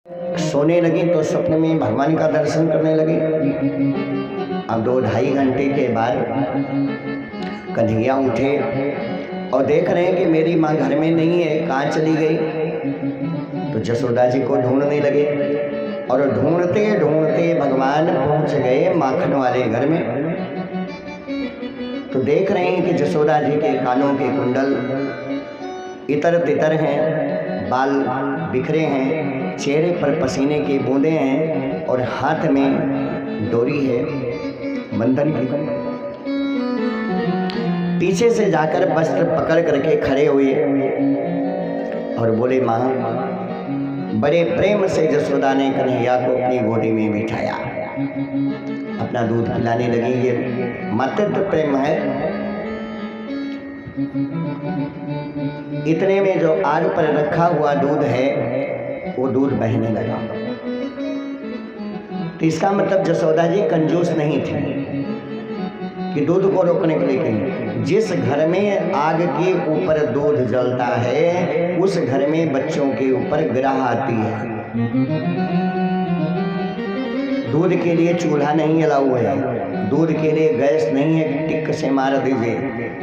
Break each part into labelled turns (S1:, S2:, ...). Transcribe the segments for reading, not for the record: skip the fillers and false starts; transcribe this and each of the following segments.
S1: सोने लगी तो स्वप्न में भगवान का दर्शन करने लगी। अब 2-2.5 घंटे के बाद कन्हैया उठे और देख रहे हैं कि मेरी माँ घर में नहीं है, कहाँ चली गई। तो जसोदा जी को ढूंढने लगे और ढूंढते ढूंढते भगवान पहुंच गए माखन वाले घर में। तो देख रहे हैं कि जसोदा जी के कानों के कुंडल इतर तितर हैं, बाल बिखरे हैं, चेहरे पर पसीने की बूंदें हैं और हाथ में डोरी है बंधन की। पीछे से जाकर वस्त्र पकड़ करके खड़े हुए और बोले, माँ। बड़े प्रेम से जसोदा ने कन्हैया को अपनी गोदी में बिठाया, अपना दूध पिलाने लगी। ये मातृत्व प्रेम है। इतने में जो आग पर रखा हुआ दूध है वो दूध बहने लगा। तो इसका मतलब जसोदा जी कंजूस नहीं थी कि दूध को रोकने के लिए कहीं। जिस घर में आग के ऊपर दूध जलता है उस घर में बच्चों के ऊपर ग्रह आती है। दूध के लिए चूल्हा नहीं अलाउ है, दूध के लिए गैस नहीं है कि टिक से मार दीजिए।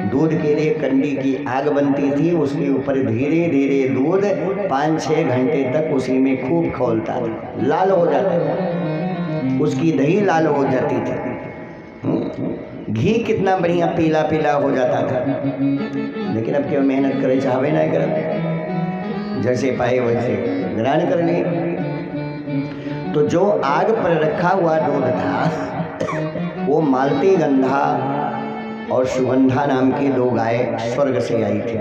S1: दूध के लिए कंडी की आग बनती थी, उसके ऊपर धीरे धीरे दूध 5-6 घंटे तक उसी में खूब खौलता, लाल हो जाता था, उसकी दही लाल हो जाती थी, घी कितना बढ़िया पीला पीला हो जाता था। लेकिन अब क्यों मेहनत करे, चाहे ना कर, जैसे पाए वैसे ग्रहण कर लिए। तो जो आग पर रखा हुआ दूध था वो मालती गंधा और सुगंधा नाम की 2 गाय स्वर्ग से आई थी।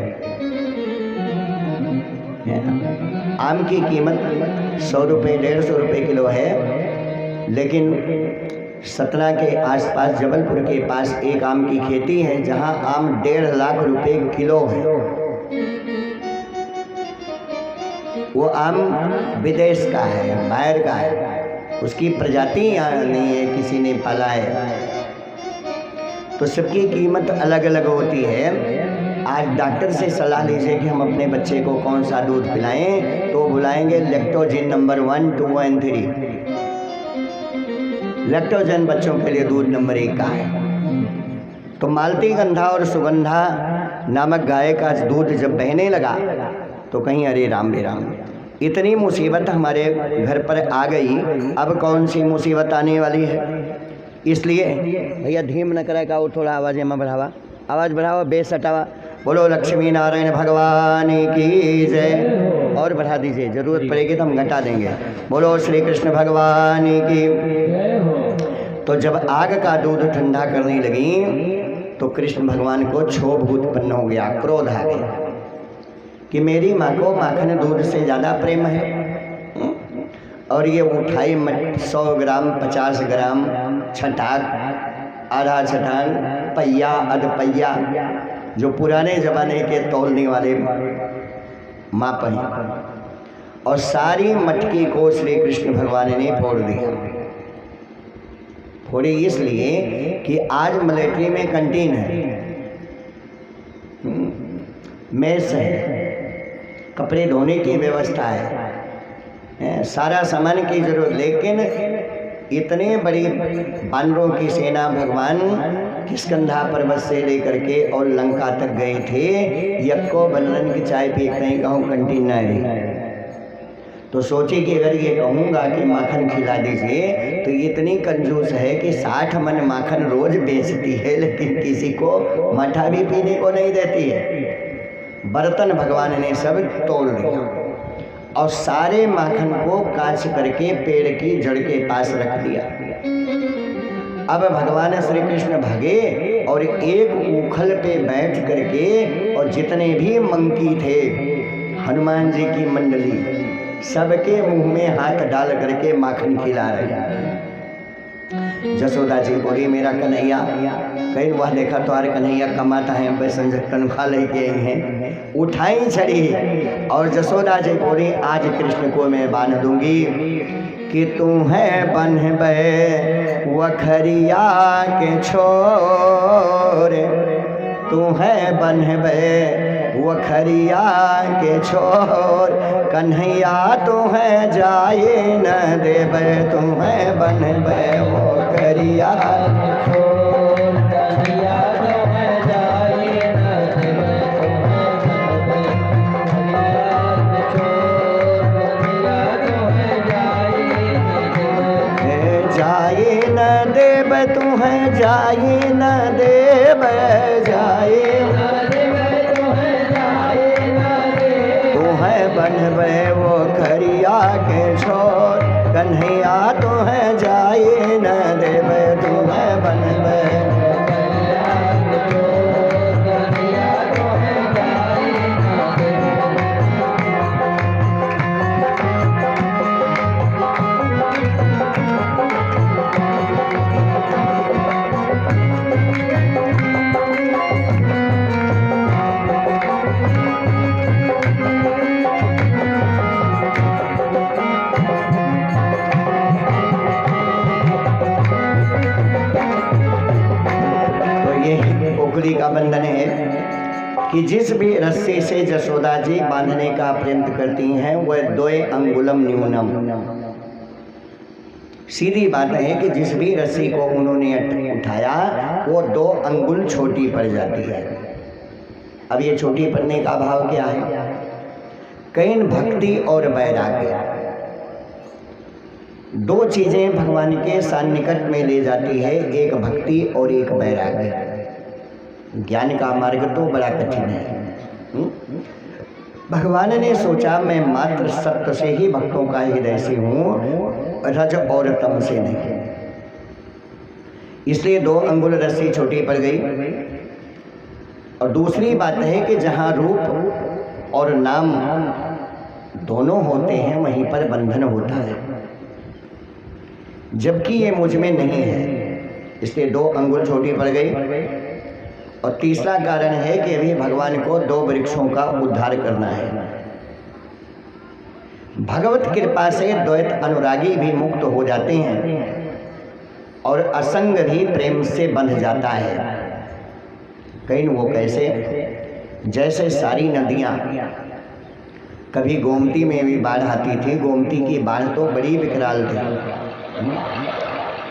S1: आम की कीमत 100 रुपये 150 रुपये किलो है, लेकिन सतना के आसपास जबलपुर के पास एक आम की खेती है जहां आम 1.5 लाख रुपए किलो है। वो आम विदेश का है, बाहर का है, उसकी प्रजाति यहाँ नहीं है, किसी ने पाला है। तो सबकी कीमत अलग अलग होती है। आज डॉक्टर से सलाह लीजिए कि हम अपने बच्चे को कौन सा दूध पिलाएं, तो बुलाएंगे लैक्टोजन नंबर 1, 2 और 3। लैक्टोजन बच्चों के लिए दूध नंबर 1 का है। तो मालती गंधा और सुगंधा नामक गाय का दूध जब बहने लगा तो कहीं अरे राम रे राम, इतनी मुसीबत हमारे घर पर आ गई, अब कौन सी मुसीबत आने वाली है। इसलिए भैया धीम न करे का, थोड़ा आवाज़ में बढ़ावा, आवाज़ बढ़ावा, बेस हटावा। बोलो लक्ष्मी नारायण भगवान की जय। और बढ़ा दीजिए, ज़रूरत पड़ेगी तो हम घटा देंगे। बोलो श्री कृष्ण भगवान की। तो जब आग का दूध ठंडा करने लगी तो कृष्ण भगवान को क्षोभ उत्पन्न हो गया, क्रोध आ गया कि मेरी माँ को माखन दूध से ज़्यादा प्रेम है। और ये उठाई 100 ग्राम 50 ग्राम छटाक, आधा छटाक, पहिया, अधपहिया, जो पुराने ज़माने के तौलने वाले माप हैं, और सारी मटकी को श्री कृष्ण भगवान ने फोड़ दिया। फोड़ी इसलिए कि आज मिलिट्री में कैंटीन है, मेस है, कपड़े धोने की व्यवस्था है, सारा सामान की जरूरत। लेकिन इतने बड़ी बानरों की सेना भगवान किष्किंधा पर्वत से लेकर के और लंका तक गए थे, यक्को बनरन की चाय पी कहीं कहूँ कंटीन ना रही। तो सोचे कि अगर ये कहूँगा कि माखन खिला दीजिए तो इतनी कंजूस है कि 60 मन माखन रोज बेचती है, लेकिन किसी को मठा भी पीने को नहीं देती है। बर्तन भगवान ने सब तोड़ दिया और सारे माखन को कांच करके पेड़ की जड़ के पास रख दिया। अब भगवान श्री कृष्ण भागे और एक उखल पे बैठ करके, और जितने भी मंकी थे हनुमान जी की मंडली, सबके मुंह में हाथ डाल करके माखन खिला रहे। जसोदा जी बोली, मेरा कन्हैया, कहीं वह देखा तो आर कन्हैया कमाता है, पैसा तनख्वाह लेके आई हैं, उठाई छड़ी। और जसोदा जी बोली, आज कृष्ण को मैं बांध दूंगी कि तू है बन्हबे वखरिया के छोरे, तू है बन्हबे वो खरिया के छोर, कन्हैया तुम्हें जाए न देवे तुम्हें बनबे वो खरिया के छोर, कन्हैया तुम्हें जाए न देवे तुम्हें जाए न देव, जाए न देव तुम्हें जाए न देव, तुम्हें बनबे वो खरिया के छोर, कन्हैया तुम्हें जाए न देव तुम्हें बनबे। का बंधन है कि जिस भी रस्सी से जसोदा जी बांधने का प्रयत्न करती हैं वह 2 अंगुलम न्यूनम। सीधी बात है कि जिस भी रस्सी को उन्होंने उठाया वो 2 अंगुल छोटी पड़ जाती है। अब ये छोटी पड़ने का भाव क्या है? कहीं भक्ति और वैराग्य 2 चीजें भगवान के सान्निकट में ले जाती है, एक भक्ति और एक वैराग्य। ज्ञान का मार्ग तो बड़ा कठिन है। भगवान ने सोचा मैं मात्र सत्य से ही भक्तों का हृदय से हूँ, रज और तम से नहीं। इसलिए 2 अंगुल रस्सी छोटी पड़ गई। और दूसरी बात है कि जहाँ रूप और नाम दोनों होते हैं वहीं पर बंधन होता है, जबकि ये मुझ में नहीं है, इसलिए 2 अंगुल छोटी पड़ गई। और तीसरा कारण है कि अभी भगवान को 2 वृक्षों का उद्धार करना है। भगवत कृपा से द्वैत अनुरागी भी मुक्त हो जाते हैं और असंग भी प्रेम से बंध जाता है। कहीं वो कैसे? जैसे सारी नदियाँ, कभी गोमती में भी बाढ़ आती थी। गोमती की बाढ़ तो बड़ी विकराल थी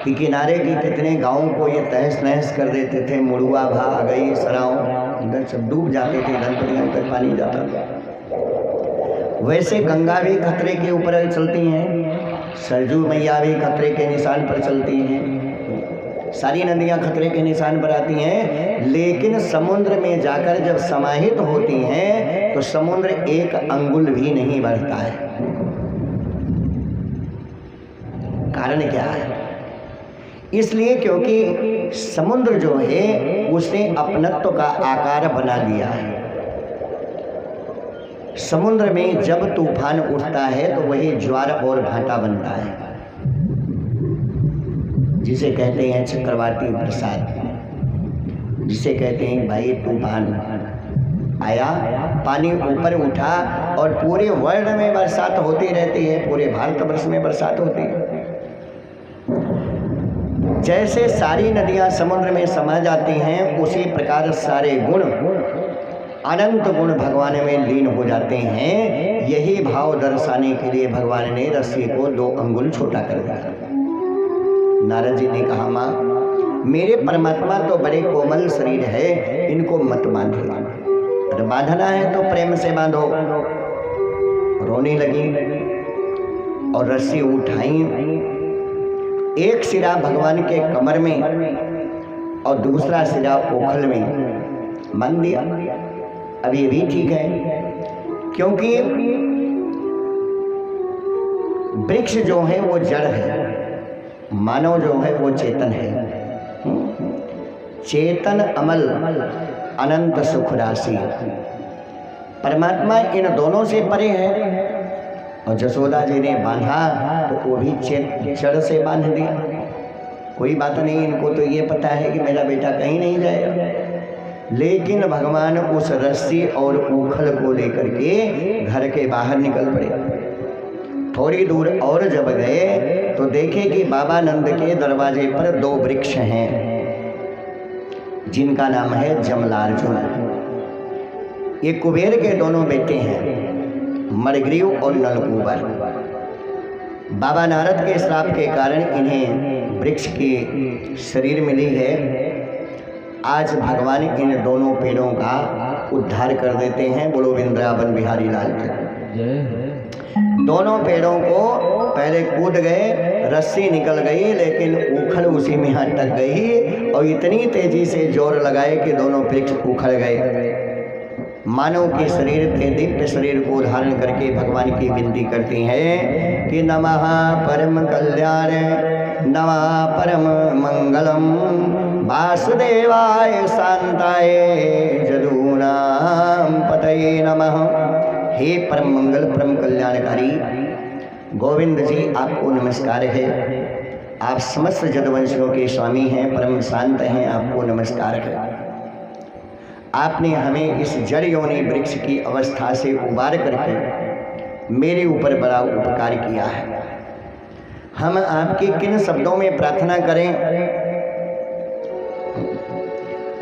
S1: कि किनारे की कितने गांवों को ये तहस नहस कर देते थे। मुड़ुआ भा गई, सराव इधर सब डूब जाते थे, धनपतियों तक पानी जाता था। वैसे गंगा भी खतरे के ऊपर चलती हैं, सरजू मैया भी खतरे के निशान पर चलती हैं, सारी नदियां खतरे के निशान पर आती हैं। लेकिन समुद्र में जाकर जब समाहित होती हैं तो समुद्र 1 अंगुल भी नहीं बढ़ता है। कारण क्या है? इसलिए क्योंकि समुद्र जो है उसने अपनत्व का आकार बना लिया है। समुद्र में जब तूफान उठता है तो वही ज्वार और भाटा बनता है, जिसे कहते हैं चक्रवाती बरसात, जिसे कहते हैं भाई तूफान आया, पानी ऊपर उठा और पूरे वर्ल्ड में बरसात होती रहती है, पूरे भारतवर्ष में बरसात होती है। जैसे सारी नदियां समुद्र में समा जाती हैं, उसी प्रकार सारे गुण, अनंत गुण भगवान में लीन हो जाते हैं। यही भाव दर्शाने के लिए भगवान ने रस्सी को 2 अंगुल छोटा कर दिया। नारद जी ने कहा, माँ मेरे परमात्मा तो बड़े कोमल शरीर है, इनको मत बांधो, अगर बांधना है तो प्रेम से बांधो। रोने लगी और रस्सी उठाई। एक सिरा भगवान के कमर में और दूसरा सिरा ओखल में बांध दिया। अब ये भी ठीक है, क्योंकि वृक्ष जो है वो जड़ है, मानव जो है वो चेतन है। चेतन अमल अनंत सुख राशि, परमात्मा इन दोनों से परे है। और जसोदा जी ने बांधा तो वो भी जड़ से बांध दिया। कोई बात नहीं, इनको तो ये पता है कि मेरा बेटा कहीं नहीं जाएगा। लेकिन भगवान उस रस्सी और ऊखल को लेकर के घर के बाहर निकल पड़े। थोड़ी दूर और जब गए तो देखे कि बाबा नंद के दरवाजे पर 2 वृक्ष हैं, जिनका नाम है जमलार्जुन। ये कुबेर के दोनों बेटे हैं, मणिग्रीव और नलकूबर। बाबा नारद के श्राप के कारण इन्हें वृक्ष की शरीर मिली है। आज भगवान इन दोनों पेड़ों का उद्धार कर देते हैं। बोलो वृंदावन बिहारी लाल की। दोनों पेड़ों को पहले कूद गए, रस्सी निकल गई, लेकिन उखड़ उसी में अटक गई और इतनी तेजी से जोर लगाए कि दोनों वृक्ष उखड़ गए। मानव के शरीर के दिव्य शरीर को धारण करके भगवान की विनती करती हैं कि नमः परम कल्याण नमः परम मंगलम वासुदेवाय शांताय जदूनाम पतये नमः। हे परम मंगल परम कल्याणकारी गोविंद जी, आपको नमस्कार है। आप समस्त जदवंशियों के स्वामी हैं, परम शांत हैं, आपको नमस्कार है। आपने हमें इस जड़ योनि वृक्ष की अवस्था से उबार करके मेरे ऊपर बड़ा उपकार किया है। हम आपके किन शब्दों में प्रार्थना करें?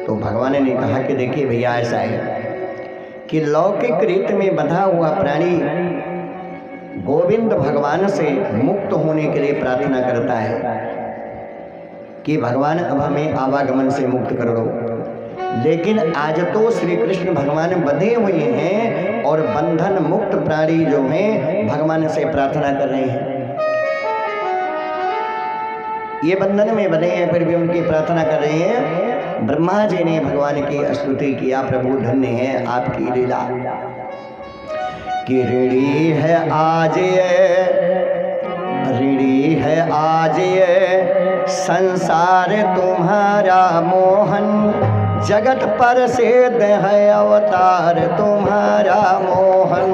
S1: तो भगवान ने कहा कि देखिए भैया, ऐसा है कि लौकिक रीत में बंधा हुआ प्राणी गोविंद भगवान से मुक्त होने के लिए प्रार्थना करता है कि भगवान अब हमें आवागमन से मुक्त कर दो। लेकिन आज तो श्री कृष्ण भगवान बंधे हुए हैं और बंधन मुक्त प्राणी जो हैं भगवान से प्रार्थना कर रहे हैं। ये बंधन में बने हैं फिर भी उनकी प्रार्थना कर रहे हैं। ब्रह्मा जी ने भगवान की स्तुति किया, प्रभु धन्य है आपकी लीला कि ऋणी है आज ये, ऋणी है आज ये संसार तुम्हारा मोहन, जगत पर सिद्ध है अवतार तुम्हारा मोहन।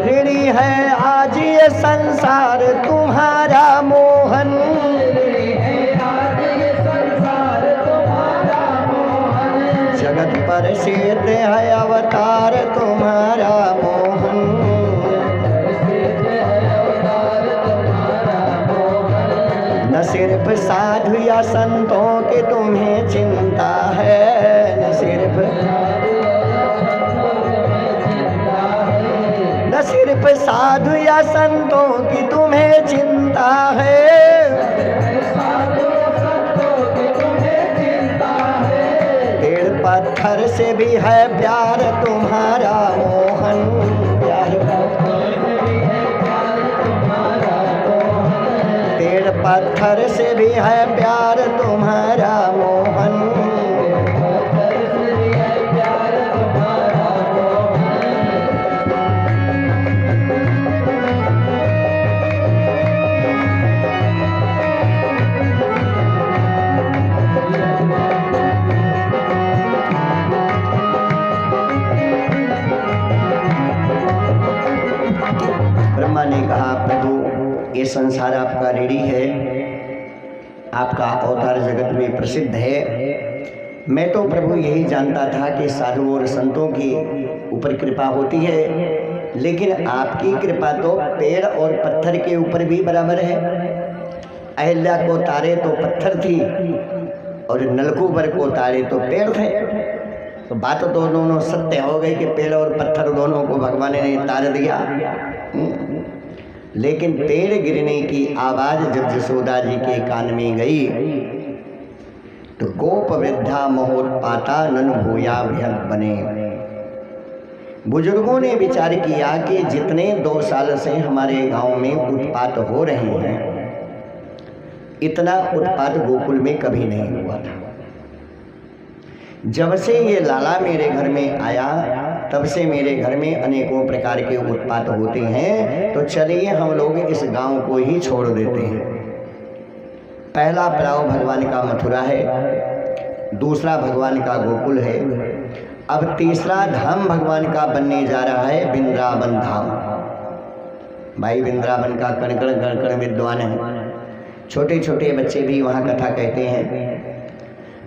S1: ऋणी है आज ये संसार तुम्हारा मोहन, जगत पर सिद्ध है अवतार तुम्हारा मोहन। न सिर्फ साधु या संतों की तुम्हें चिंता है, न सिर्फ साधु या संतों की तुम्हें चिंता है, पेड़ पत्थर से भी है प्यार तुम्हारा मोहन, पेड़ पत्थर से भी है प्यार तुम्हारा मोहन। ब्रह्मा ने कहा प्रभु ये संसार आपका ऋणी है, आपका अवतार जगत में प्रसिद्ध है। मैं तो प्रभु यही जानता था कि साधु और संतों की ऊपर कृपा होती है, लेकिन आपकी कृपा तो पेड़ और पत्थर के ऊपर भी बराबर है। अहिल्या को तारे तो पत्थर थी और नलकूबर को तारे तो पेड़ थे। तो बात तो दोनों सत्य हो गई कि पेड़ और पत्थर दोनों को भगवान ने तार दिया। लेकिन पेड़ गिरने की आवाज जब जसोदा जी के कान में गई तो गोप वृद्धा महोत्पाता नन भूया भ्यग बने। बुजुर्गों ने विचार किया कि जितने 2 साल से हमारे गांव में उत्पात हो रहे हैं, इतना उत्पात गोकुल में कभी नहीं हुआ था। जब से ये लाला मेरे घर में आया तब से मेरे घर में अनेकों प्रकार के उत्पात होते हैं। तो चलिए हम लोग इस गांव को ही छोड़ देते हैं। पहला पड़ाव भगवान का मथुरा है, दूसरा भगवान का गोकुल है, अब तीसरा धाम भगवान का बनने जा रहा है वृंदावन धाम। भाई वृंदावन का कण कण कण कण विद्वान है, छोटे छोटे बच्चे भी वहाँ कथा कहते हैं।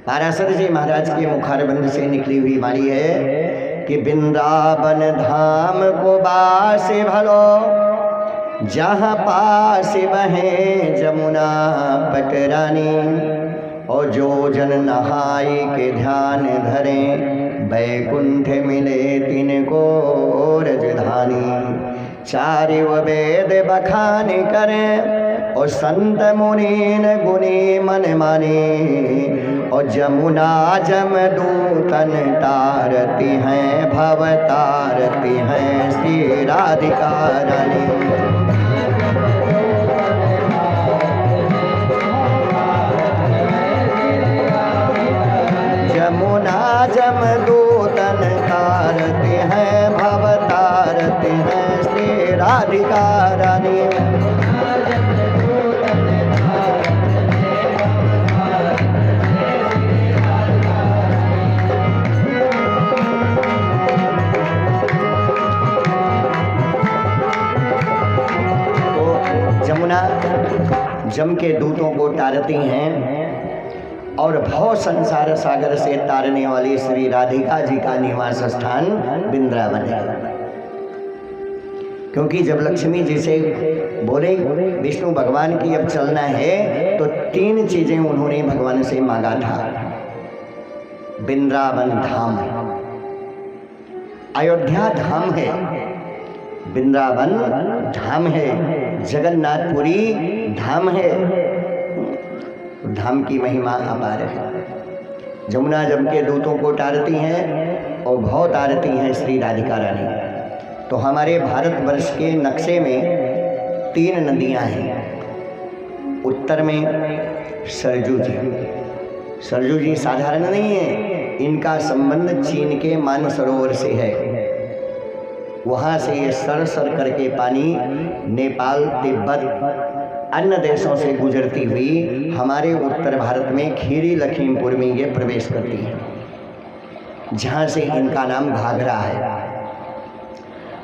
S1: पाराशर जी महाराज के मुखारबंद से निकली हुई वाणी है कि वृंदावन धाम को बास भलो जहाँ पास बहे जमुना पटरानी, और जो जन नहाई के ध्यान धरें, बैकुंठ मिले तिनको रजधानी। चारिव वेद बखान करें, और संत मुनीन गुणी मन माने, और जमुना जमदूतन तारती हैं, भव तारती हैं श्री राधिका रानी। जमुना जमदूतन तारती हैं, भव तारती हैं श्री राधिका रानी। जमुना जम के दूतों को तारती हैं, और भव संसार सागर से तारने वाली श्री राधिका जी का निवास स्थान वृंदावन है। क्योंकि जब लक्ष्मी जी से बोले विष्णु भगवान की अब चलना है, तो 3 चीजें उन्होंने भगवान से मांगा था। वृंदावन धाम, अयोध्या धाम है, वृंदावन धाम है, जगन्नाथपुरी धाम है। धाम की महिमा अपार है। जमुना जम के दूतों को तारती हैं और भव तारती हैं श्री राधिका रानी। तो हमारे भारतवर्ष के नक्शे में 3 नदियां हैं। उत्तर में सरजू जी। सरजू जी साधारण नहीं है, इनका संबंध चीन के मानसरोवर से है। वहाँ से ये सर सर करके पानी नेपाल, तिब्बत, अन्य देशों से गुजरती हुई हमारे उत्तर भारत में खीरी लखीमपुर में ये प्रवेश करती है, जहाँ से इनका नाम घाघरा है।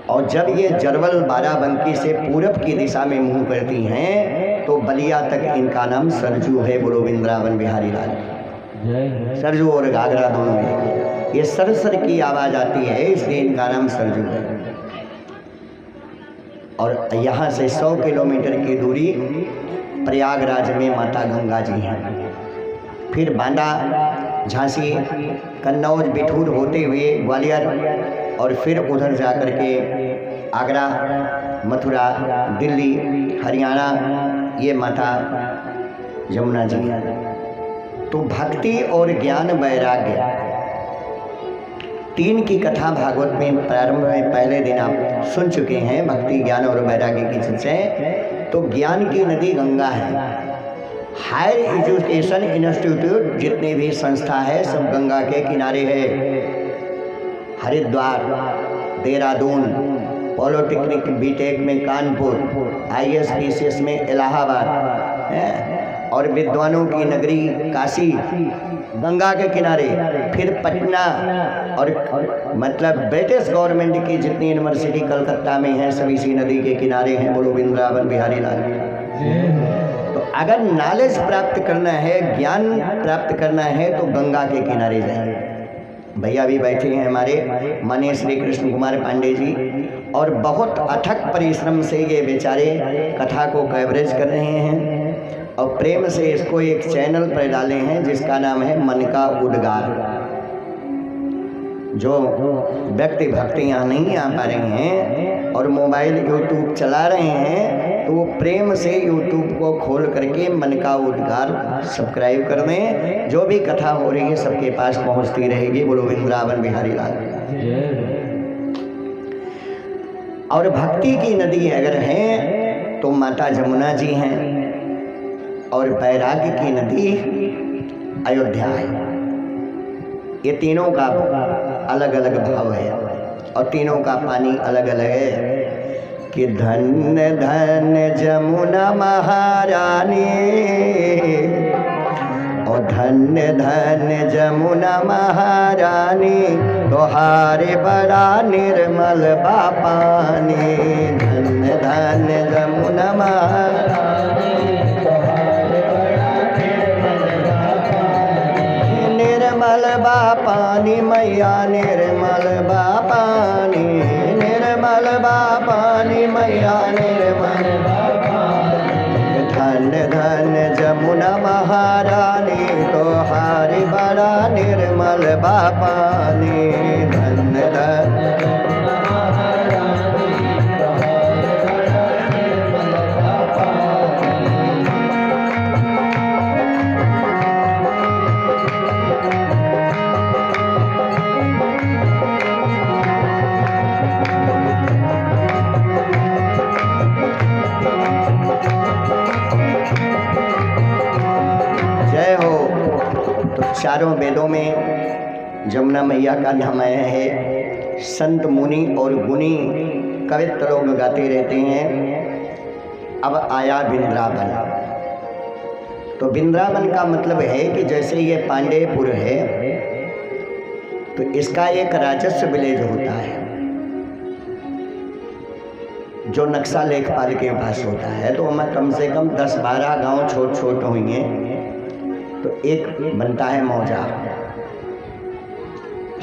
S1: और जब ये जरवल बाराबंकी से पूरब की दिशा में मुँह करती हैं, तो बलिया तक इनका नाम सरजू है। बोलो वृंदावन बिहारी लाल। सरजू और घाघरा दोनों में ये सरसर की आवाज़ आती है, इसलिए इनका नाम सरजू है। और यहाँ से 100 किलोमीटर की दूरी प्रयागराज में माता गंगा जी हैं। फिर बांदा, झांसी, कन्नौज, बिठूर होते हुए ग्वालियर, और फिर उधर जा कर के आगरा, मथुरा, दिल्ली, हरियाणा, ये माता यमुना जी हैं। तो भक्ति और ज्ञान वैराग्य 3 की कथा भागवत में प्रारंभ में पहले दिन आप सुन चुके हैं। भक्ति, ज्ञान और वैराग्य की चर्चा। तो ज्ञान की नदी गंगा है। हायर एजुकेशन इंस्टीट्यूट जितने भी संस्था है सब गंगा के किनारे है। हरिद्वार, देहरादून, पॉलिटेक्निक बीटेक में कानपुर, IAS PCS में इलाहाबाद है, और विद्वानों की नगरी काशी गंगा के किनारे। फिर पटना, और मतलब ब्रिटिश गवर्नमेंट की जितनी यूनिवर्सिटी कलकत्ता में है सभी इसी नदी के किनारे हैं। बोलो वृंदावन बिहारी लाल। तो अगर नॉलेज प्राप्त करना है, ज्ञान प्राप्त करना है, तो गंगा के किनारे जाएं। भैया भी बैठे हैं हमारे माननीय श्री कृष्ण कुमार पांडे जी, और बहुत अथक परिश्रम से ये बेचारे कथा को कवरेज कर रहे हैं, और प्रेम से इसको एक चैनल पर डाले हैं जिसका नाम है मन का उद्गार। जो व्यक्ति भक्ति यहाँ नहीं आ पा रहे हैं और मोबाइल यूट्यूब चला रहे हैं, तो वो प्रेम से यूट्यूब को खोल करके मन का उद्गार सब्सक्राइब कर दें। जो भी कथा हो रही है सबके पास पहुँचती रहेगी। बोलो वृंदावन बिहारी लाल। और भक्ति की नदी अगर है तो माता यमुना जी हैं, और वैराग्य की नदी अयोध्या है। ये तीनों का अलग अलग भाव है, और तीनों का पानी अलग अलग है। कि धन्य धन्य यमुना महारानी, और धन्य धन्य यमुना महारानी, तोहारे बड़ा निर्मल बा पानी। धन्य धन्य यमुना महारानी, निर्मल बा पानी मैया, निर्मल बा पानी। निर्मल पानी मैया निर्मल। धन धन जमुना महारानी तोहारी बड़ा निर्मल पानी। धन धन चारों वेदों में जमुना मैया का नाम आया है। संत मुनि और गुणी कवित्र लोग गाते रहते हैं। अब आया वृंदावन। तो वृंदावन का मतलब है कि जैसे ये पांडेयपुर है तो इसका एक राजस्व विलेज होता है जो नक्शा लेखपाल के पास होता है। तो हमें कम से कम 10-12 गांव छोट छोट होंगे तो एक बनता है मौजा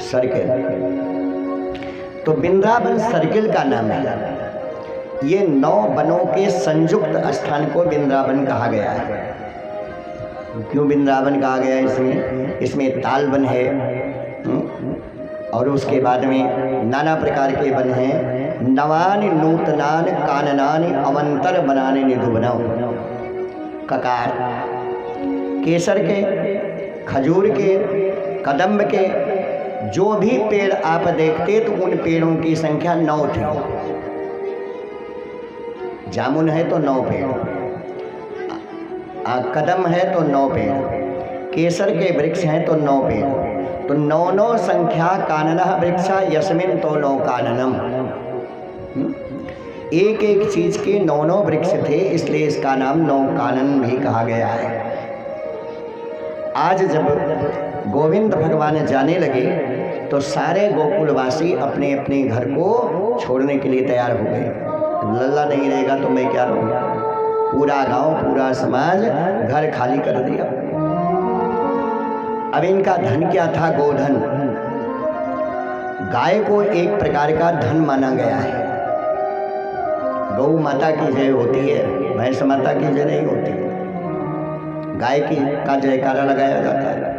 S1: सर्किल। तो वृंदावन सर्किल का नाम है। ये 9 वनों के संयुक्त स्थान को वृंदावन कहा गया है। क्यों वृंदावन कहा गया इसमें? इसमें ताल वन है और उसके बाद में नाना प्रकार के वन हैं। नवानि नूतनान काननानि अवंतर बनाने निधुवनौ। ककार, केसर के, खजूर के, कदम्ब के, जो भी पेड़ आप देखते तो उन पेड़ों की संख्या 9 थी। जामुन है तो 9 पेड़, कदम है तो 9 पेड़, केसर के वृक्ष हैं तो 9 पेड़। तो 9 संख्या काननः वृक्षा यस्मिन तो 9 काननम। एक एक चीज के 9 वृक्ष थे, इसलिए इसका नाम 9 कानन भी कहा गया है। आज जब गोविंद भगवान जाने लगे तो सारे गोकुलवासी अपने अपने घर को छोड़ने के लिए तैयार हो गए। लल्ला नहीं रहेगा तो मैं क्या रहूँगा। पूरा गांव, पूरा समाज घर खाली कर दिया। अब इनका धन क्या था? गोधन। गाय को एक प्रकार का धन माना गया है। गौ माता की जय होती है, भैंस माता की जय नहीं होती। गाय की का जयकारा लगाया जाता है।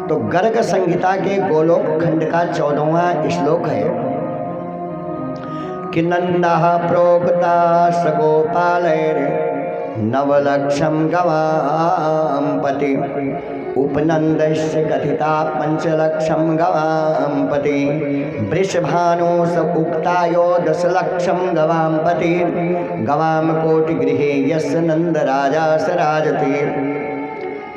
S1: तो गर्ग संहिता के गोलोक खंड का 14वां श्लोक है कि नंदः प्रोक्ता सगोपालैर नवलक्षम गवाम पति उपनंदस्य कथिता 5 लक्षम गवाम पति वृषभानु स उक्तायो 10 लक्षम गवाम पति गवाम कोटि गृहे यस्य नंद राजा स राजते।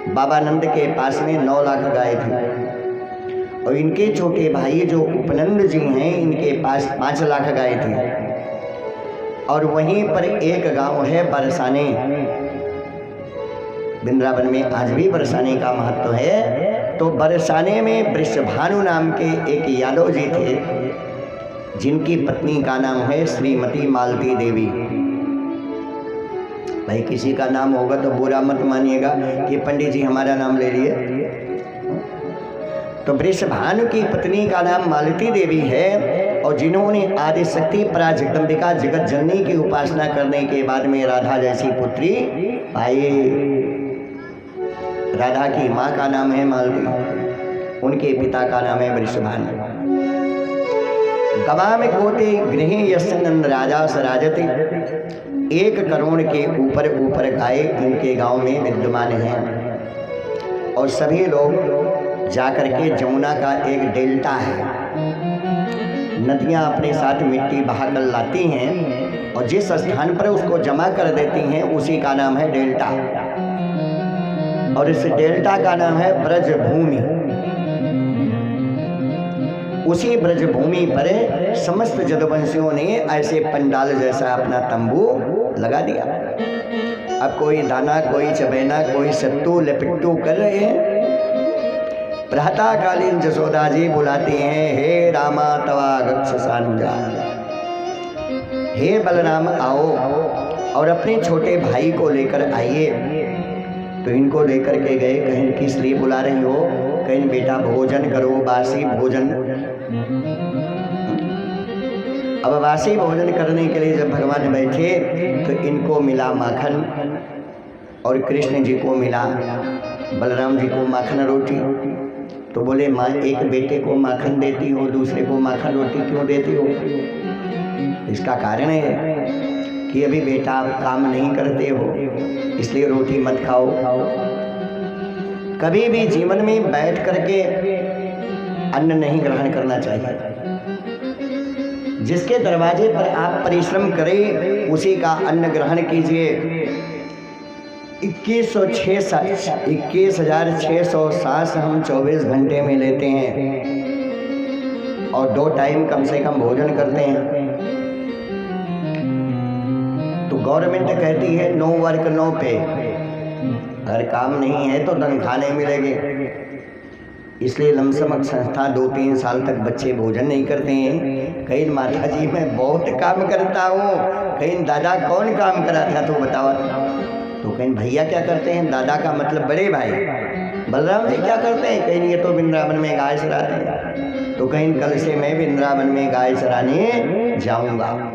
S1: बाबा नंद के पास में 9 लाख गाय थी और इनके छोटे भाई जो उपनंद जी हैं इनके पास 5 लाख गाय थी। और वहीं पर एक गांव है बरसाने। वृंदावन में आज भी बरसाने का महत्व है। तो बरसाने में वृषभानु नाम के एक यादव जी थे जिनकी पत्नी का नाम है श्रीमती मालती देवी। भाई किसी का नाम होगा तो बुरा मत मानिएगा कि पंडित जी हमारा नाम ले लिए। तो वृषभानु की पत्नी का नाम मालती देवी है और जिन्होंने आदि शक्ति पराजगदम्बिका जगत जननी की उपासना करने के बाद में राधा जैसी पुत्री पाई। राधा की माँ का नाम है मालती, उनके पिता का नाम है वृषभानु। गवाम कोटि गृहे यस्य नंद राजा स राजते। 1 करोड़ के ऊपर ऊपर गाय इनके गांव में विद्यमान हैं। और सभी लोग जाकर के जमुना का एक डेल्टा है, नदियां अपने साथ मिट्टी बहाकर लाती हैं और जिस स्थान पर उसको जमा कर देती हैं उसी का नाम है डेल्टा। और इस डेल्टा का नाम है ब्रजभूमि। उसी ब्रजभूमि पर समस्त जदवंशियों ने ऐसे पंडाल जैसा अपना तंबू लगा दिया। अब कोई दाना, कोई चबैना, कोई सत्तू लपिट्टू कर रहे हैं। प्रातःकालीन जसोदा जी बुलाती हैं, हे रामा तवा गच्छ सानुजा, हे बलराम आओ और अपने छोटे भाई को लेकर आइए। तो इनको लेकर के गए। कहीं किस लिए बुला रही हो? कहीं बेटा भोजन करो, बासी भोजन। अब वासी भोजन करने के लिए जब भगवान बैठे तो इनको मिला माखन और कृष्ण जी को मिला, बलराम जी को माखन रोटी। तो बोले माँ, एक बेटे को माखन देती हो, दूसरे को माखन रोटी क्यों देती हो? इसका कारण है कि अभी बेटा आप काम नहीं करते हो, इसलिए रोटी मत खाओ। कभी भी जीवन में बैठ करके अन्न नहीं ग्रहण करना चाहिए। जिसके दरवाजे पर आप परिश्रम करें उसी का अन्न ग्रहण कीजिए। 21,600 सांस हम 24 घंटे में लेते हैं और 2 टाइम कम से कम भोजन करते हैं। तो गवर्नमेंट कहती है नो वर्क नो पे, अगर काम नहीं है तो तनख्वाह नहीं मिलेगी। इसलिए लमसम संस्था 2-3 साल तक बच्चे भोजन नहीं करते हैं। कहीं माता जी मैं बहुत काम करता हूँ, कहीं दादा कौन काम कराता तो बताओ। तो कहीं भैया क्या करते हैं, दादा का मतलब बड़े भाई। बलराम जी क्या करते हैं, कहीं ये तो वृंदावन में गाय चराते हैं। तो कहीं कल से मैं वृंदावन में गाय चराने जाऊंगा।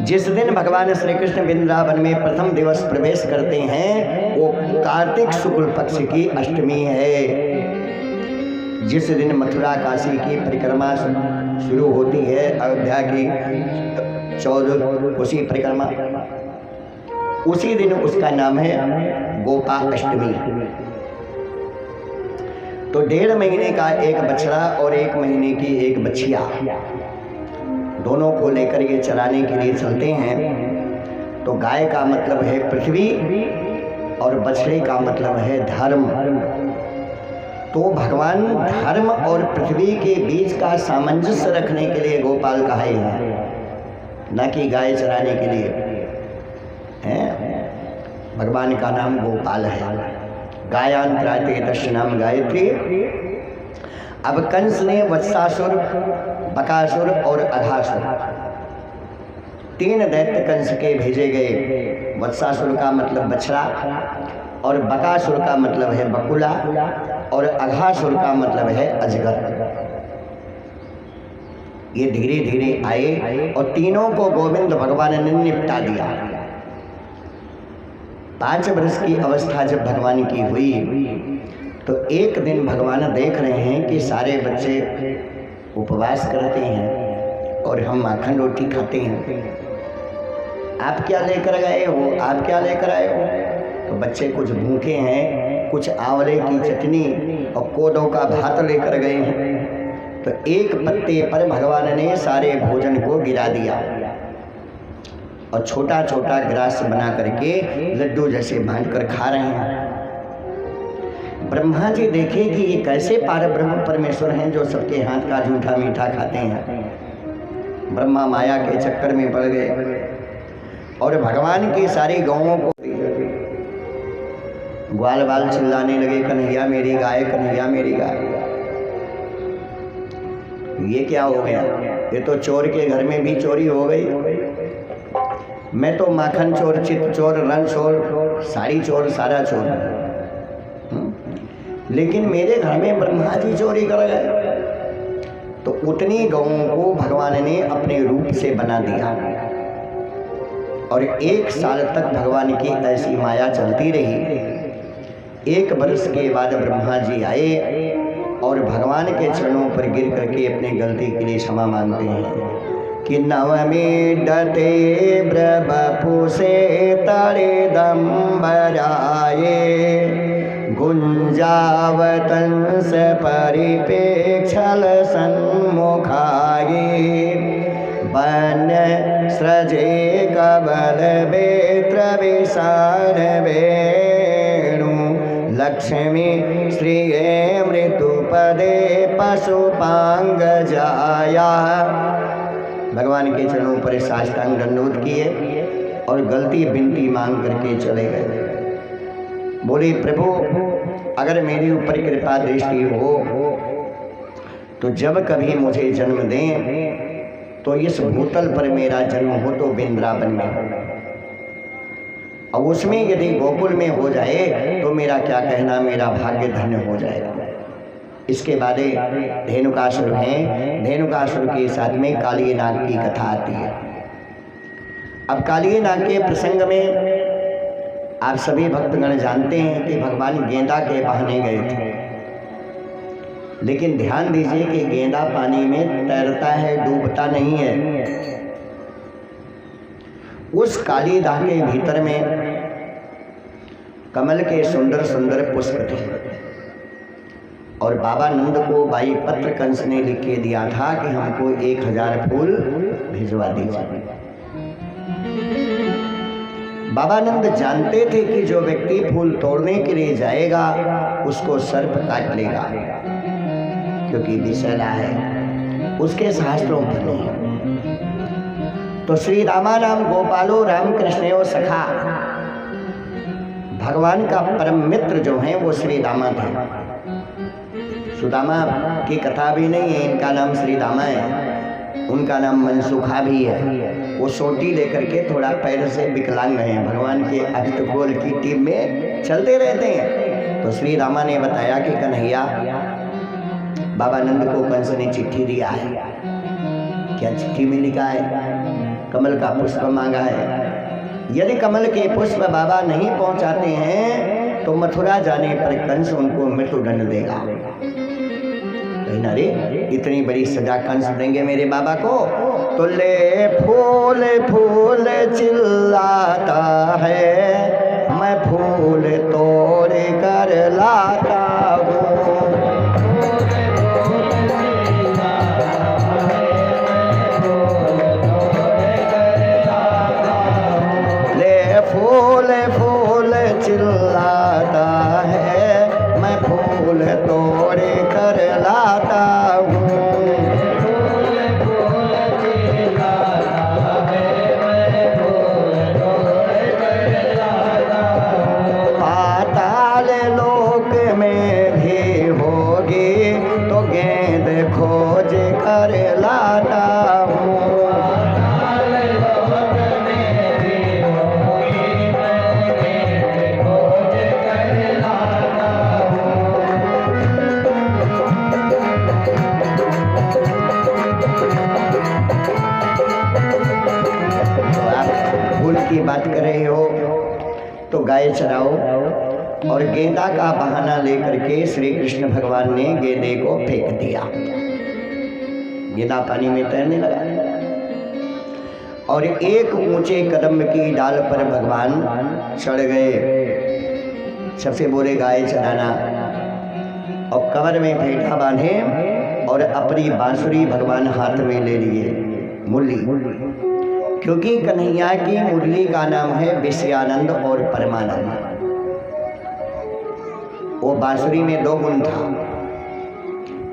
S1: जिस दिन भगवान श्री कृष्ण वृंदावन में प्रथम दिवस प्रवेश करते हैं वो कार्तिक शुक्ल पक्ष की अष्टमी है। जिस दिन मथुरा काशी की परिक्रमा शुरू होती है, अयोध्या की 14 कोसी परिक्रमा, उसी दिन उसका नाम है गोपाष्टमी। तो 1.5 महीने का एक बछड़ा और 1 महीने की एक बछिया, दोनों को लेकर ये चराने के लिए चलते हैं। तो गाय का मतलब है पृथ्वी और बछड़े का मतलब है धर्म। तो भगवान धर्म और पृथ्वी के बीच का सामंजस्य रखने के लिए गोपाल कहा है, न कि गाय चराने के लिए है। भगवान का नाम गोपाल है। गायांत्राते दर्शनम गायत्री। अब कंस ने वत्सासुर, बकासुर और अघासुर 3 दैत्य कंस के भेजे गए। वत्सासुर का मतलब बछड़ा और बकासुर का मतलब है बकुला और अघासुर का मतलब है अजगर। ये धीरे धीरे आए और तीनों को गोविंद भगवान ने निपटा दिया। 5 वर्ष की अवस्था जब भगवान की हुई तो एक दिन भगवान देख रहे हैं कि सारे बच्चे उपवास करते हैं और हम माखन रोटी खाते हैं। आप क्या लेकर गए हो, आप क्या लेकर आए हो? तो बच्चे कुछ भूखे हैं, कुछ आंवले की चटनी और कोदों का भात लेकर गए हैं। तो एक पत्ते पर भगवान ने सारे भोजन को गिरा दिया और छोटा छोटा ग्रास बना करके लड्डू जैसे बांट कर खा रहे हैं। ब्रह्मा जी देखे कि ये कैसे पारब्रह्म परमेश्वर हैं जो सबके हाथ का जूठा मीठा खाते हैं। ब्रह्मा माया के चक्कर में पड़ गए और भगवान की सारी गौओं को ग्वाल बाल चिल्लाने लगे, कन्हैया मेरी गाय, कन्हैया मेरी गाय। ये क्या हो गया? ये तो चोर के घर में भी चोरी हो गई। मैं तो माखन चोर, चित चोर, रन चोर, साड़ी चोर, सारा चोर, लेकिन मेरे घर में ब्रह्मा जी चोरी कर गए। तो उतनी गौओं को भगवान ने अपने रूप से बना दिया और 1 साल तक भगवान की ऐसी माया चलती रही। 1 वर्ष के बाद ब्रह्मा जी आए और भगवान के चरणों पर गिर करके अपने गलती के लिए क्षमा मांगते हैं कि नवमी डते ब्रबपु से तड़े दम्बराए गुंजावतंस परिपेक्षल सन्मुखाये वन सृजे कबल बेत्र विसार वेणु लक्ष्मी श्रिये मृत्युपदे पशुपांग जाया। भगवान के चरणों पर साष्टांग दंडवत किए और गलती बिनती मांग करके चले गए। बोले प्रभु अगर मेरे ऊपर कृपा दृष्टि हो तो जब कभी मुझे जन्म दें तो इस भूतल पर मेरा जन्म हो तो वृंदावन में, और उसमें यदि गोकुल में हो जाए तो मेरा क्या कहना, मेरा भाग्य धन्य हो जाएगा। इसके बाद धेनुकासुर हैं। धेनुकासुर के साथ में कालिए नाग की कथा आती है। अब कालिए नाग के प्रसंग में आप सभी भक्तगण जानते हैं कि भगवान गेंदा के बहाने गए थे, लेकिन ध्यान दीजिए कि गेंदा पानी में तैरता है, डूबता नहीं है। उस काली नाग के भीतर में कमल के सुंदर सुंदर पुष्प थे और बाबा नंद को बाई पत्र कंस ने लिख के दिया था कि हमको 1000 फूल भिजवा दीजिए। बाबा नंद जानते थे कि जो व्यक्ति फूल तोड़ने के लिए जाएगा उसको सर्प काट लेगा, क्योंकि विषैला है, उसके शास्त्रों पर नहीं। तो श्री रामा नाम गोपालो राम कृष्ण सखा, भगवान का परम मित्र जो है वो श्री रामा थे। सुदामा की कथा भी नहीं है, इनका नाम श्री रामा है, उनका नाम मनसुखा भी है। वो सोटी लेकर के थोड़ा पैर से विकलांग हैं, भगवान के अष्टकोल की टीम में चलते रहते हैं। तो श्री रामा ने बताया कि कन्हैया, बाबा नंद को कंस ने चिट्ठी दिया है। क्या चिट्ठी में लिखा है? कमल का पुष्प मांगा है। यदि कमल के पुष्प बाबा नहीं पहुंचाते हैं तो मथुरा जाने पर कंस उनको मृत्युदंड देगा। अरे इतनी बड़ी सजा कंस देंगे मेरे बाबा को? तो ले फूल फूल चिल्लाता है, मैं फूल तोड़ कर लाता हूँ। ले फूल फूल चिल्लाता है, मैं फूल तोड़ कर लाता हूँ। पाताल लोक में भी होगी तो गेंद खोज कर लाता हूँ। की बात कर रहे हो तो गाय चराओ, और गेंदा का बहाना लेकर के श्री कृष्ण भगवान ने गेंदे को फेंक दिया। गेंदा पानी में तैरने लगा और एक ऊंचे कदम की डाल पर भगवान चढ़ गए। सबसे बोले गाय चराना, और कमर में फेंटा बांधे और अपनी बांसुरी भगवान हाथ में ले लिए, मुरली। क्योंकि कन्हैया की मुरली का नाम है विषयानंद और परमानंद। वो बांसुरी में 2 गुण था।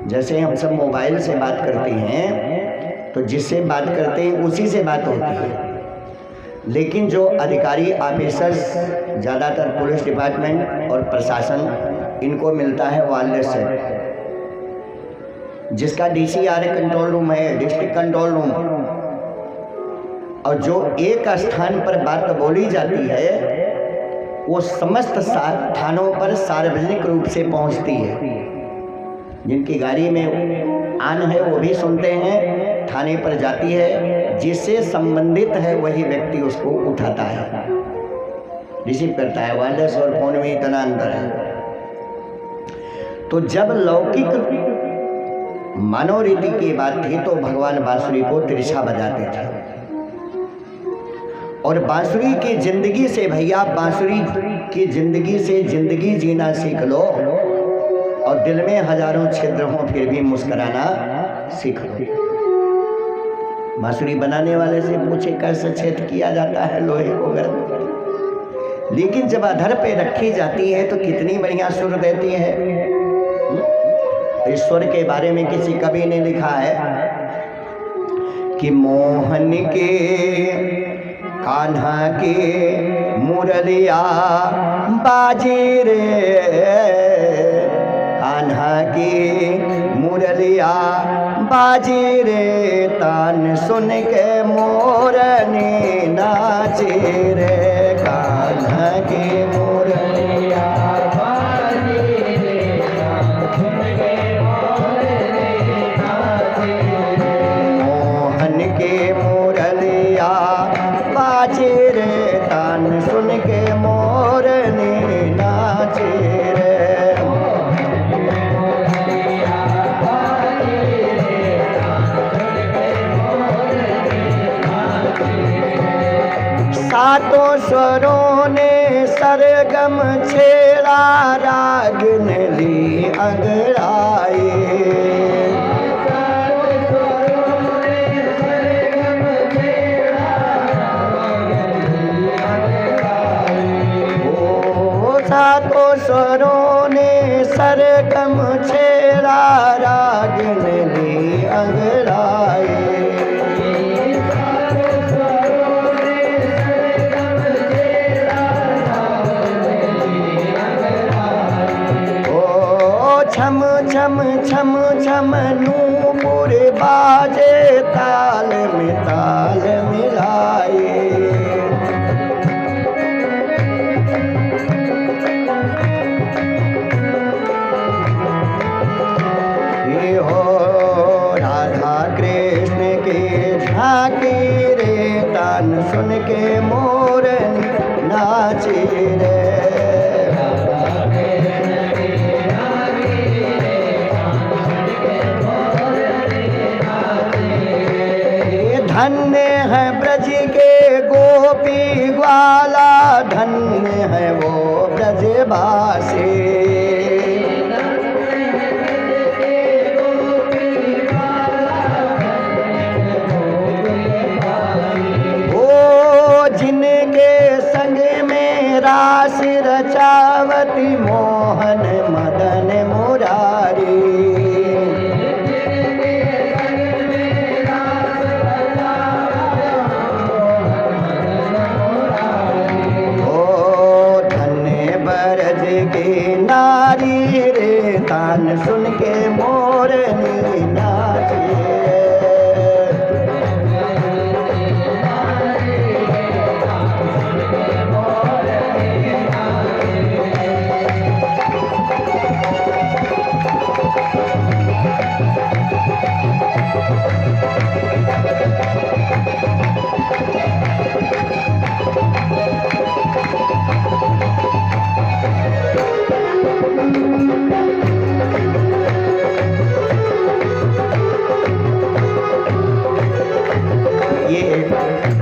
S1: जैसे हम सब मोबाइल से बात करते हैं तो जिससे बात करते हैं उसी से बात होती है, लेकिन जो अधिकारी ऑफिसर्स, ज़्यादातर पुलिस डिपार्टमेंट और प्रशासन, इनको मिलता है वायरलेस सेट, जिसका DCR कंट्रोल रूम है, डिस्ट्रिक्ट कंट्रोल रूम। और जो एक स्थान पर बात बोली जाती है वो समस्त थानों पर सार्वजनिक रूप से पहुंचती है। जिनकी गाड़ी में आन है वो भी सुनते हैं, थाने पर जाती है, जिससे संबंधित है वही व्यक्ति उसको उठाता है, रिसीव करता है। वायरलेस और फोन में इतना अंतर है। तो जब लौकिक मानव रीति की बात थी तो भगवान बांसुरी को तिरछा बजाते थे। और बांसुरी की जिंदगी से, भैया बांसुरी की जिंदगी से जिंदगी जीना सीख लो, और दिल में हजारों छिद्र हों फिर भी मुस्कुराना सीख लो। बांसुरी बनाने वाले से पूछे कैसे छेद किया जाता है लोहे को गर्म, लेकिन जब अधर पे रखी जाती है तो कितनी बढ़िया सुर देती है। ईश्वर के बारे में किसी कवि ने लिखा है कि मोहन के कान्हा के मुरलिया बाजी रे, कान्हा की मुरलिया बाजी रे, तान सुन के मोरनी नाची रे, कान्हा की मुरलिया बाजी रे, तान सुन के स्वरों ने सरगम छेड़ा, रागिन ली अंगड़ाई। सातों स्वरों ने सरगम छेड़ा, रागिन ली अंगड़ाई। छम छम छम छम नूपुर बाजे, ताल में ताल मिलाए। ये हो राधा कृष्ण की झांकी रे, तान सुन के मोरन नाचे रे। धन्य है ब्रज के गोपी ग्वाला, धन्य है वो ब्रजवासी। ओ जिनके संग में रास रचावती, मोहन मदन मुरारी। नारी रे, तान सुन के मोरनी नाचे।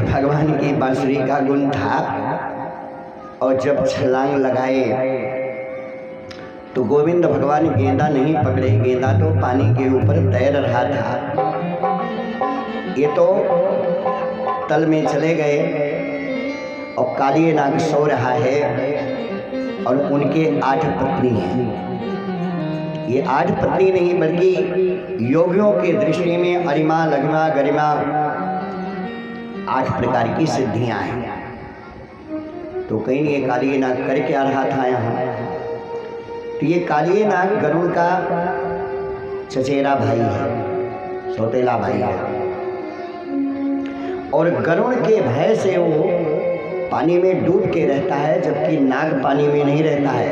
S1: भगवान की बांसुरी का गुण था। और जब छलांग लगाए तो गोविंद भगवान गेंदा नहीं पकड़े, गेंदा तो पानी के ऊपर तैर रहा था। ये तो तल में चले गए और काली नाग सो रहा है और उनके 8 पत्नी हैं। ये 8 पत्नी नहीं बल्कि योगियों की दृष्टि में अरिमा लघिमा गरिमा 8 प्रकार की सिद्धियां हैं। तो कहीं ये काली नाग कर क्या रहा था यहाँ? तो ये काली नाग गरुड़ का चचेरा भाई है, सौतेला भाई है। और गरुड़ के भय से वो पानी में डूब के रहता है, जबकि नाग पानी में नहीं रहता है।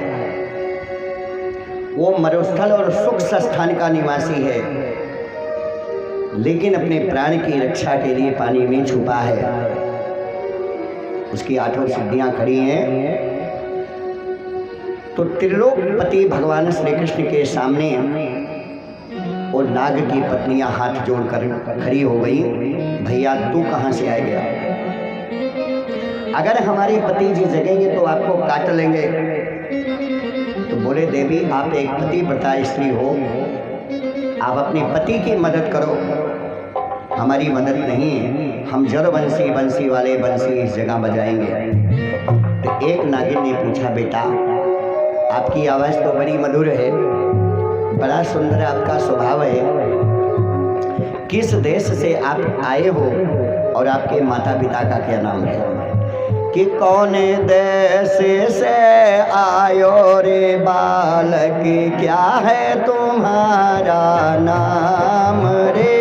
S1: वो मरुस्थल और सुख स्थान का निवासी है, लेकिन अपने प्राण की रक्षा के लिए पानी में छुपा है। उसकी 8 सिद्धियां खड़ी हैं। तो त्रिलोकपति भगवान श्री कृष्ण के सामने और नाग की पत्नियां हाथ जोड़कर खड़ी हो गई, भैया तू कहां से आ गया? अगर हमारे पति जी जगेंगे तो आपको काट लेंगे। तो बोले देवी आप एक पतिव्रता स्त्री हो, आप अपने पति की मदद करो, हमारी मदद नहीं है। हम जड़ बंसी बंसी वाले बंसी इस जगह बजाएंगे। तो एक नागिन ने पूछा बेटा आपकी आवाज़ तो बड़ी मधुर है, बड़ा सुंदर आपका स्वभाव है, किस देश से आप आए हो और आपके माता पिता का क्या नाम है? कि कौन देश से आयो रे बालक, क्या है तुम्हारा नाम रे?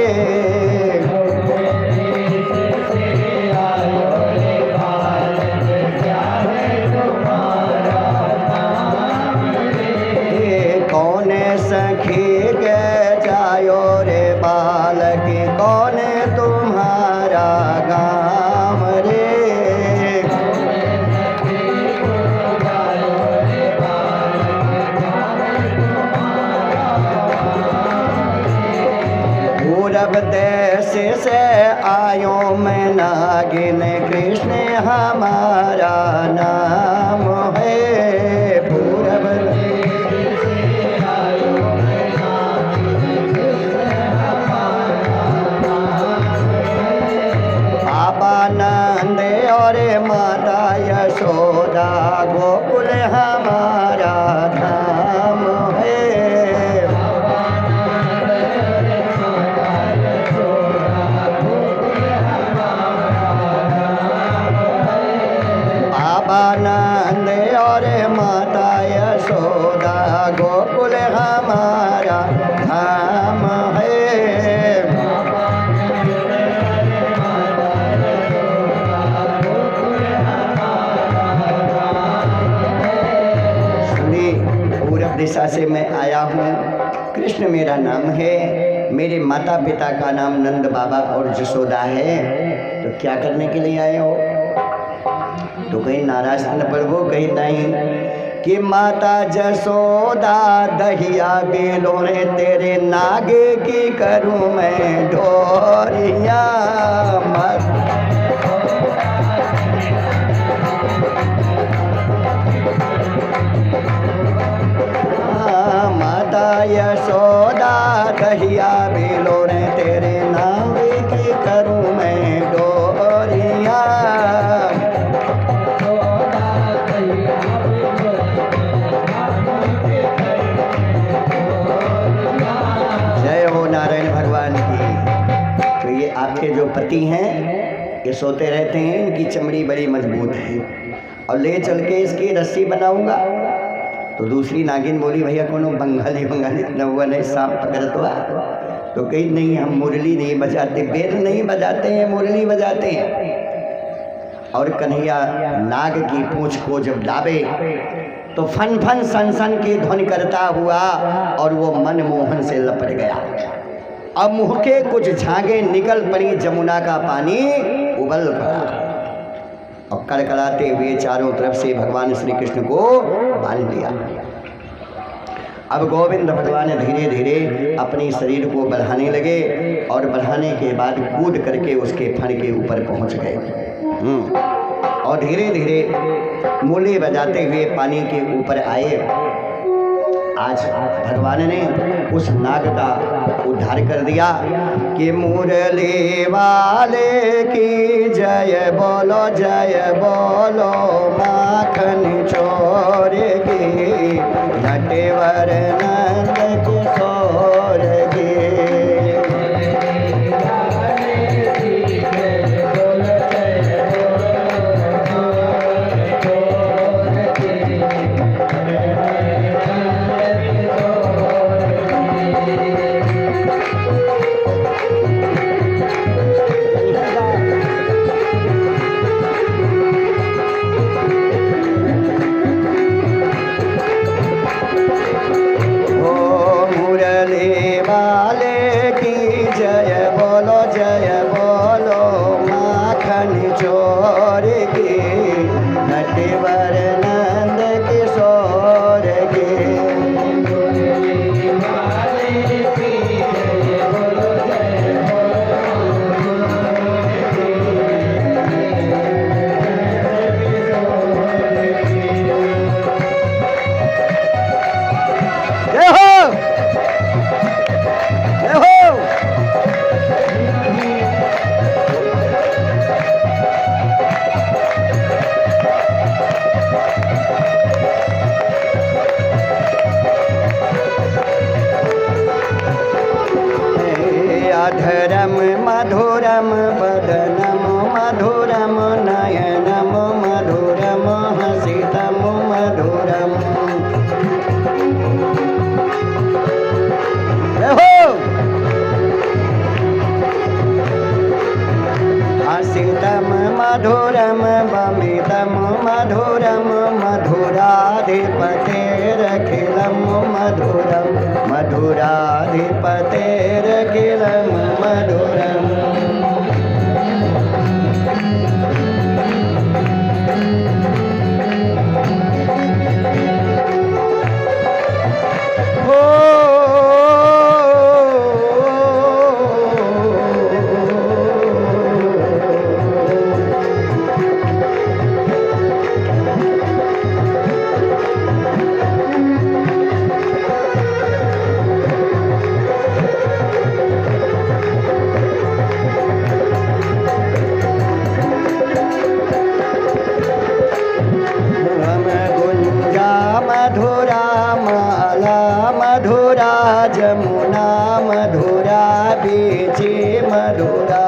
S1: कौन सखी के जायो रे बालक, कौन तुम्हारा गाम रे? पूरब देश से आयो मैं नागिन, कृष्ण हमारा नाम है। पूरब बाबा नंद और माता यशोदा, गोकुल हमारा धाम है। बाबा नंद और माता यशोदा, गोकुल हमारा धाम है। पूरब दिशा से मैं आया हूँ, कृष्ण मेरा नाम है, मेरे माता पिता का नाम नंद बाबा और जसोदा है। तो क्या करने के लिए आए हो? तो कहीं नाराज न पड़ो, कहीं नहीं कि माता जसोदा दहिया बेलोने, तेरे नागे की करूं मैं ढोरिया। माता यशोदा दहिया बेलोने, तेरे नागे की करूं मैं ढोरिया। आपके जो पति हैं ये सोते रहते हैं, इनकी चमड़ी बड़ी मजबूत है और ले चल के इसकी रस्सी बनाऊंगा। तो दूसरी नागिन बोली, भैया कोनो बंगाली इतना हुआ नहीं, सांप पकड़त हुआ। तो कही नहीं, हम मुरली नहीं बजाते, वेद नहीं बजाते हैं, मुरली बजाते हैं। और कन्हैया नाग की पूंछ को जब दाबे तो फन फन सन सन की ध्वनि करता हुआ और वो मनमोहन से लपट गया। अब मुंह के कुछ झागे निकल पड़ी, जमुना का पानी उबल पड़ा और कड़कड़ाते हुए चारों तरफ से भगवान श्री कृष्ण को बांध लिया। अब गोविंद भगवान धीरे धीरे अपने शरीर को बढ़ाने लगे और बढ़ाने के बाद कूद करके उसके फण के ऊपर पहुंच गए और धीरे धीरे मूली बजाते हुए पानी के ऊपर आए। आज भगवान ने उस नाग का उद्धार कर दिया कि मुरली वाले की जय बोलो माखन चोर की, नटवर नंद किशोर की। अधरम मधुरम वदनम मधुरम नयनम मधुरम हसितम मधुरम। हसितम मधुरम वमितम मधुरम मधुराधिपतेरखिलम मधुरम मधुराधिपतेरखिलम मधुरम। मधुरा जमुना मधुरा बीचे मधुरा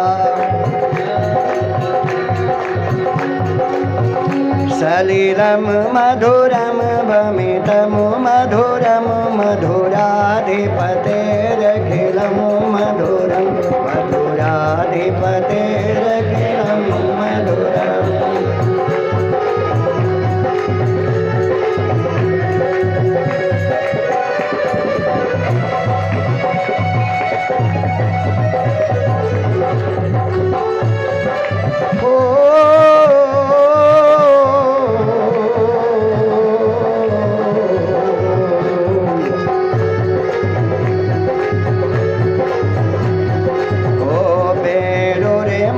S1: सलिलम मधुरम भमितम मधुरम मधुराधिपतेरखिलम मधुरम मधुराधिपतेरखिलम मधुरम।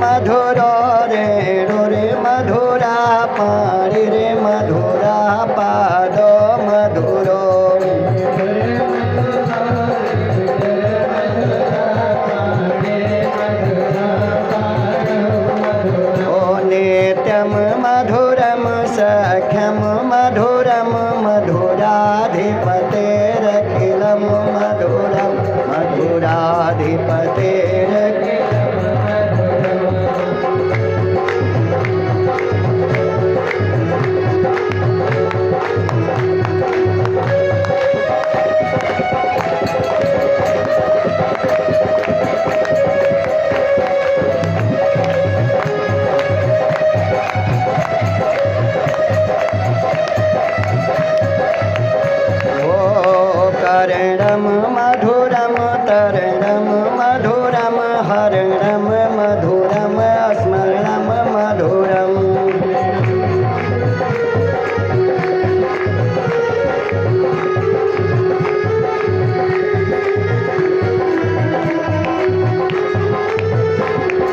S1: मधुरो रे रो रे मधुरा पाणी रे मधुरा पादो मधुरो ओ नित्यम मधुरम सख्यम मधुरम मधुराधिपतेरखिलम मधुरम मधुराधिपतेरखिलम। तरणम मधुरम तरणम मधुरम हरणम मधुरम स्मरणम मधुरम।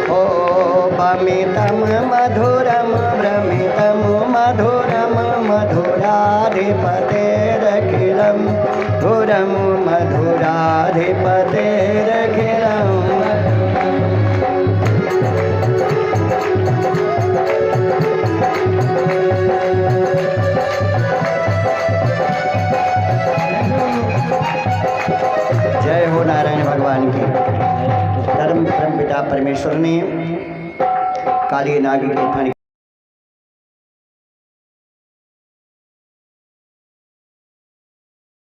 S1: ओ भमितम मधुरम भ्रमितम मधुरम मधुराधिपतेरखिलम मधुरम मधुराधिपतेरखिलम। जय हो नारायण भगवान की। धर्म परम पिता परमेश्वर ने काली नाग के